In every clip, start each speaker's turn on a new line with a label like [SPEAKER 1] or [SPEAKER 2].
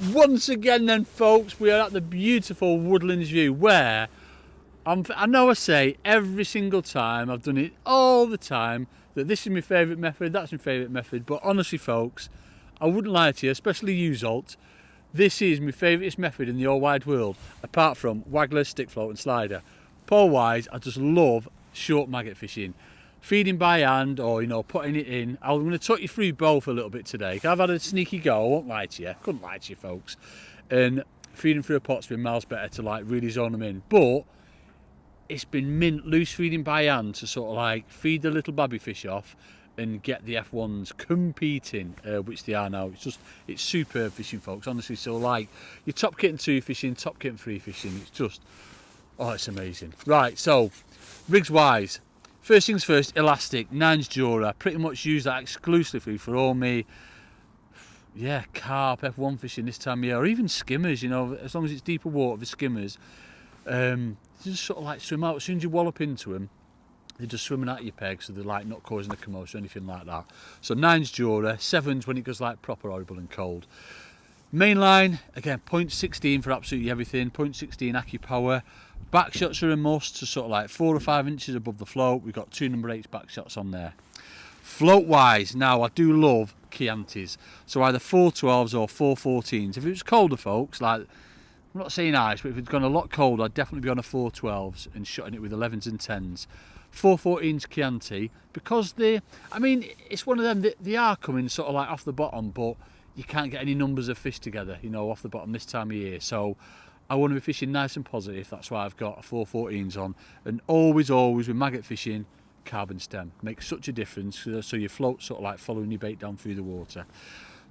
[SPEAKER 1] Once again then folks, we are at the beautiful Woodlands View where I know I say every single time, I've done it all the time, that this is my favourite method, that's my favourite method, but honestly folks, I wouldn't lie to you, especially you Zolt, this is my favouriteest method in the whole wide world, apart from waggler, stick float and slider. Pole wise, I just love short maggot fishing. Feeding by hand or, you know, putting it in. I'm going to talk you through both a little bit today. I've had a sneaky go, I won't lie to you, couldn't lie to you folks. And feeding through a pot's been miles better to like really zone them in. But it's been mint loose feeding by hand to sort of like feed the little babby fish off and get the F1s competing, which they are now. It's superb fishing folks, honestly. So like your top kit and 2 fishing, top kit and 3 fishing, it's just, oh, it's amazing. Right, so rigs wise, first things first, elastic, 9's Jura. Pretty much use that exclusively for all me, yeah, carp, F1 fishing this time of year, or even skimmers, you know, as long as it's deeper water for skimmers. Just sort of like swim out. As soon as you wallop into them, they're just swimming out your peg, so they're like not causing a commotion or anything like that. So 9's Jura, 7's when it goes like proper horrible and cold. Mainline, again, 0.16 for absolutely everything, 0.16 Andy Power. Back shots are a must to sort of like 4 or 5 inches above the float. We've got 2 number 8 back shots on there. Float wise, now I do love Chiantis, so either 412s or 414s. If it was colder folks, like, I'm not saying ice, but if it's gone a lot colder, I'd definitely be on a 412s and shooting it with 11s and 10s. 414s Chianti, because I mean, it's one of them that they are coming sort of like off the bottom, but you can't get any numbers of fish together, you know, off the bottom this time of year. So I want to be fishing nice and positive. That's why I've got a 414s on, and always with maggot fishing, carbon stem makes such a difference. So your float sort of like following your bait down through the water.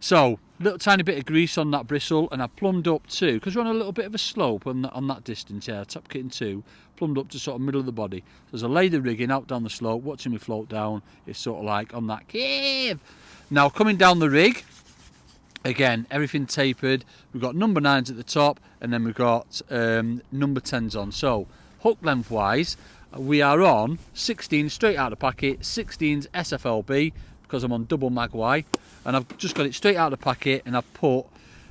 [SPEAKER 1] So little tiny bit of grease on that bristle, and I plumbed up to, because we're on a little bit of a slope on that distance. Yeah, top kit and 2, plumbed up to sort of middle of the body. So as I lay the rigging out down the slope, watching me float down, it's sort of like on that cave. Now coming down the rig, again everything tapered. We've got number 9s at the top, and then we've got number 10s on. So hook length wise, we are on 16 straight out of the packet, 16s SFLB, because I'm on double magway, and I've just got it straight out of the packet, and I've put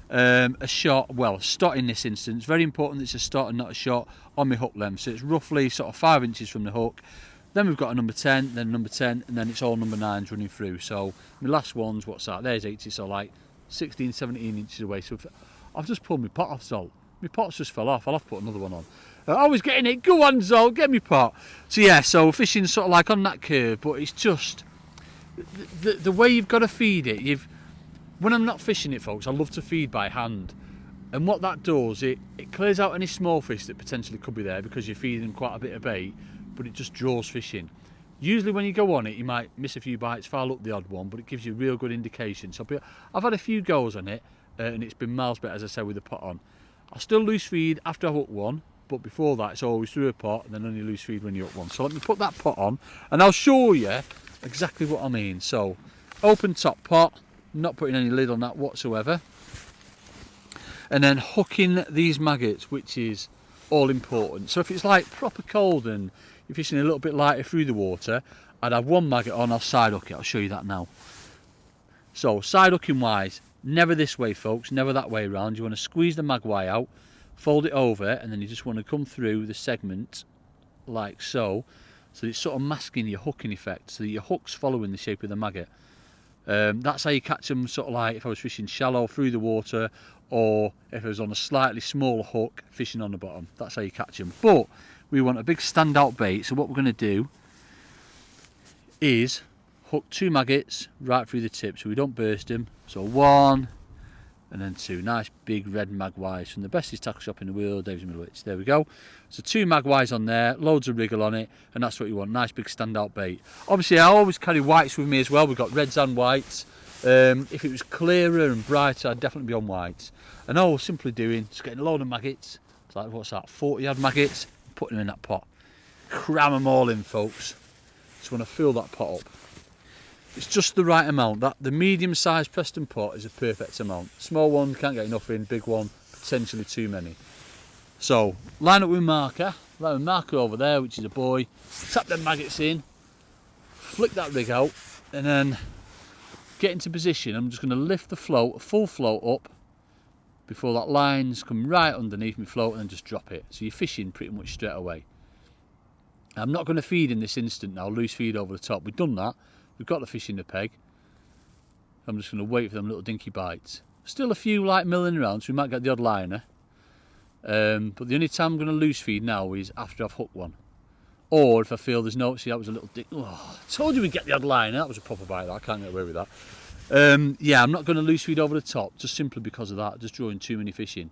[SPEAKER 1] a shot, well, a stot in this instance. Very important that it's a stot and not a shot on my hook length, so it's roughly sort of 5 inches from the hook. Then we've got a number 10, then number 10, and then it's all number 9s running through. So my last one's, what's that, there's 80, so like 16, 17 inches away. So I've just pulled my pot off, Zolt. My pot's just fell off, I'll have to put another one on. I was getting it, go on Zolt, get me pot. So yeah, so fishing sort of like on that curve, but it's just the way you've got to feed it. When I'm not fishing it folks, I love to feed by hand, and what that does, it clears out any small fish that potentially could be there, because you're feeding them quite a bit of bait, but it just draws fish in. Usually when you go on it, you might miss a few bites, foul up the odd one, but it gives you a real good indication. So I've had a few goes on it, and it's been miles better, as I said, with the pot on. I'll still loose feed after I hook one, but before that it's always through a pot, and then only loose feed when you hook one. So let me put that pot on, and I'll show you exactly what I mean. So open top pot, not putting any lid on that whatsoever, and then hooking these maggots, which is all important. So if it's like proper cold and you're fishing a little bit lighter through the water, I'd have one maggot on, I'll side hook it. I'll show you that now. So side hooking wise, never this way folks, never that way around. You want to squeeze the magway out, fold it over, and then you just want to come through the segment like so. So it's sort of masking your hooking effect, so that your hook's following the shape of the maggot. That's how you catch them, sort of like if I was fishing shallow through the water, or if I was on a slightly smaller hook fishing on the bottom. That's how you catch them. But we want a big standout bait, so what we're going to do is hook 2 maggots right through the tip so we don't burst them. So 1 and then 2 nice big red magways from the bestest tackle shop in the world, Dave's Middlewich. There we go. So 2 magways on there, loads of wriggle on it, and that's what you want, nice big standout bait. Obviously I always carry whites with me as well. We've got reds and whites. If it was clearer and brighter, I'd definitely be on whites. And all we're simply doing, just getting a load of maggots. It's like, what's that, 40 odd maggots, putting them in that pot. Cram them all in folks. Just want to fill that pot up. It's just the right amount. The medium-sized Preston pot is a perfect amount. Small one, can't get enough in. Big one, potentially too many. So, line up with marker. Line with marker over there, which is a boy. Tap them maggots in. Flick that rig out. And then get into position. I'm just going to lift the float, full float up. before that line's come right underneath me float, and then just drop it. So you're fishing pretty much straight away. I'm not going to feed in this instant now, loose feed over the top. We've done that, we've got the fish in the peg. I'm just going to wait for them little dinky bites. Still a few like milling around, so we might get the odd liner. But the only time I'm going to loose feed now is after I've hooked one. Or if I feel there's no, see that was a little dick. Oh, I told you we'd get the odd liner, that was a proper bite, I can't get away with that. Yeah, I'm not going to loose feed over the top, just simply because of that, just drawing too many fish in.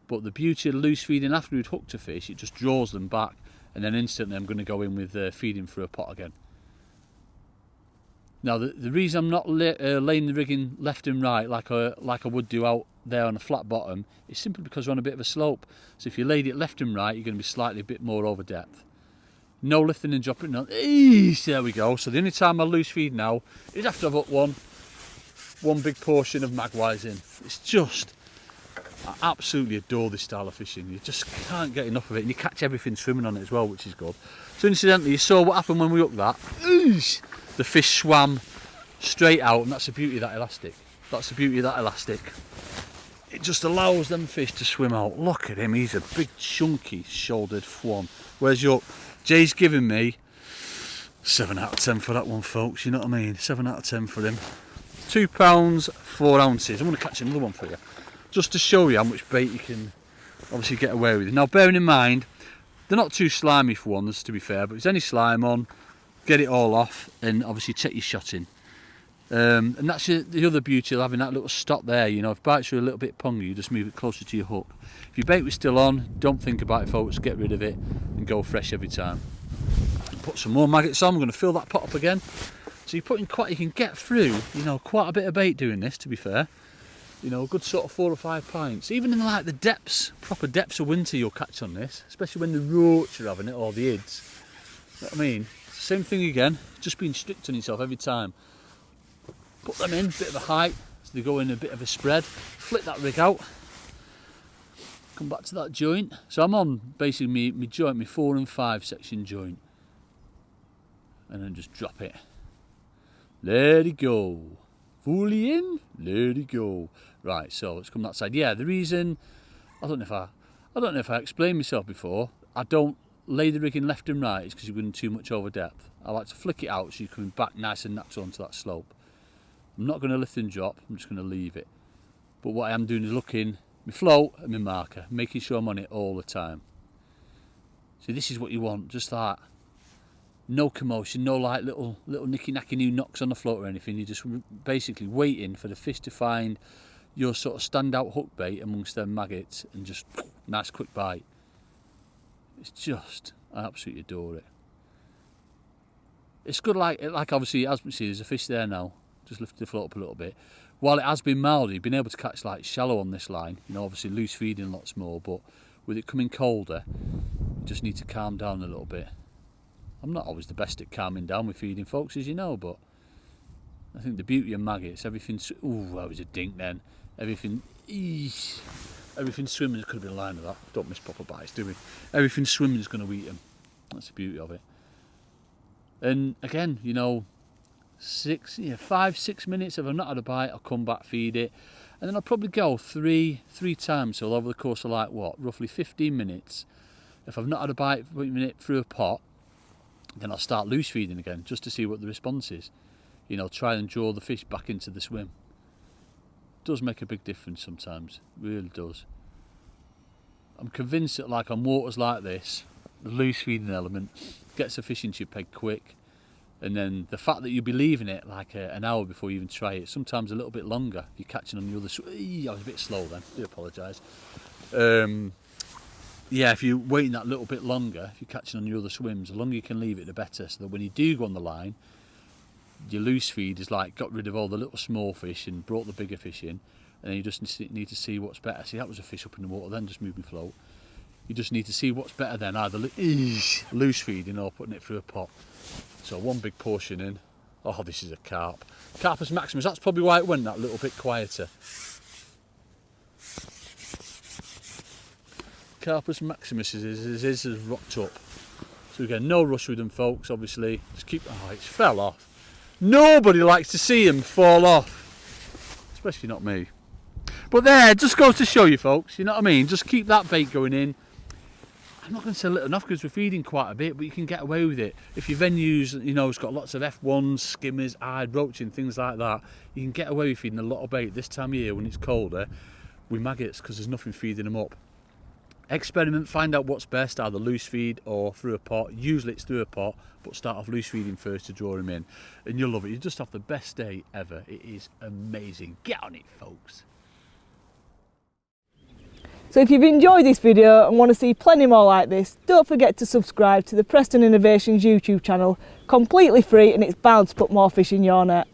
[SPEAKER 1] But the beauty of loose feeding after we'd hooked a fish, it just draws them back. And then instantly I'm going to go in with feeding through a pot again. Now the reason I'm not laying the rigging left and right like I would do out there on a flat bottom is simply because we're on a bit of a slope. So if you laid it left and right, you're going to be slightly a bit more over depth. No lifting and dropping. No, there we go. So the only time I loose feed now is after I've hooked one big portion of magpies in. It's just, I absolutely adore this style of fishing. You just can't get enough of it, and you catch everything swimming on it as well, which is good. So incidentally, you saw what happened when we hooked that. The fish swam straight out, and that's the beauty of that elastic. That's the beauty of that elastic. It just allows them fish to swim out. Look at him, he's a big chunky shouldered fawn. Where's your, Jay's giving me 7 out of 10 for that one, folks, you know what I mean? 7 out of 10 for him. 2 pounds 4 ounces. I'm going to catch another one for you, just to show you how much bait you can obviously get away with. Now bearing in mind, they're not too slimy for ones, to be fair, but if there's any slime on, get it all off, and obviously take your shot in. And that's the other beauty of having that little stop there. You know, if bites are a little bit pongy, you just move it closer to your hook. If your bait was still on, don't think about it, folks, get rid of it and go fresh every time. Put some more maggots on. I'm going to fill that pot up again. So you're putting quite, you can get through, you know, quite a bit of bait doing this, to be fair. You know, a good sort of 4 or 5 pints. Even in like the depths, proper depths of winter, you'll catch on this, especially when the roach are having it, or the ids. You know what I mean? Same thing again, just being strict on yourself every time. Put them in, bit of a height, so they go in a bit of a spread. Flip that rig out. Come back to that joint. So I'm on basically my joint, my 4 and 5 section joint. And then just drop it. Let it go. Fully in, let it go. Right, so let's come that side. Yeah, the reason, I don't know if I explained myself before, I don't lay the rigging left and right is because you're going too much over depth. I like to flick it out so you're coming back nice and natural onto that slope. I'm not going to lift and drop, I'm just going to leave it. But what I am doing is looking, my float and my marker, making sure I'm on it all the time. See, this is what you want, just that. No commotion, no like little nicky-nacky new knocks on the float or anything. You're just basically waiting for the fish to find your sort of standout hook bait amongst them maggots and just nice quick bite. It's just, I absolutely adore it. It's good, like obviously, as we see, there's a fish there now. Just lifted the float up a little bit. While it has been mild, you've been able to catch like shallow on this line. You know, obviously loose feeding lots more, but with it coming colder, you just need to calm down a little bit. I'm not always the best at calming down with feeding, folks, as you know, but I think the beauty of maggots, everything's, ooh, that was a dink then. Everything swimming, could have been a line of that. Don't miss proper bites, do we? Everything swimming is going to eat them. That's the beauty of it. And again, you know, 5-6 minutes, if I've not had a bite, I'll come back, feed it, and then I'll probably go three times, so over the course of like, what, roughly 15 minutes. If I've not had a bite, putting it through a pot, then I'll start loose feeding again, just to see what the response is. You know, try and draw the fish back into the swim. It does make a big difference sometimes, it really does. I'm convinced that like on waters like this, the loose feeding element gets a fish into your peg quick, and then the fact that you'll be leaving it like an hour before you even try it, sometimes a little bit longer if you're catching on the other swim. I was a bit slow then, I do apologise. Yeah, if you're waiting that little bit longer, if you're catching on your other swims, the longer you can leave it, the better, so that when you do go on the line, your loose feed is like got rid of all the little small fish and brought the bigger fish in, and then you just need to see what's better. See, that was a fish up in the water then, just moving float. You just need to see what's better then, either loose feeding or putting it through a pot. So one big portion in. Oh, this is a carp. Carpus maximus, that's probably why it went that little bit quieter. Carpus maximus is rocked up. So again, no rush with them, folks, obviously. Just keep, oh, it fell off. Nobody likes to see them fall off. Especially not me. But there, just goes to show you folks, you know what I mean? Just keep that bait going in. I'm not going to say little enough because we're feeding quite a bit, but you can get away with it. If your venue's, you know, it's got lots of F1s, skimmers, eyed, roaching, things like that, you can get away with feeding a lot of bait this time of year when it's colder with maggots because there's nothing feeding them up. Experiment, find out what's best, either loose feed or through a pot. Usually it's through a pot, but start off loose feeding first to draw them in. And you'll love it. You just have the best day ever. It is amazing. Get on it, folks.
[SPEAKER 2] So if you've enjoyed this video and want to see plenty more like this, don't forget to subscribe to the Preston Innovations YouTube channel. Completely free and it's bound to put more fish in your net.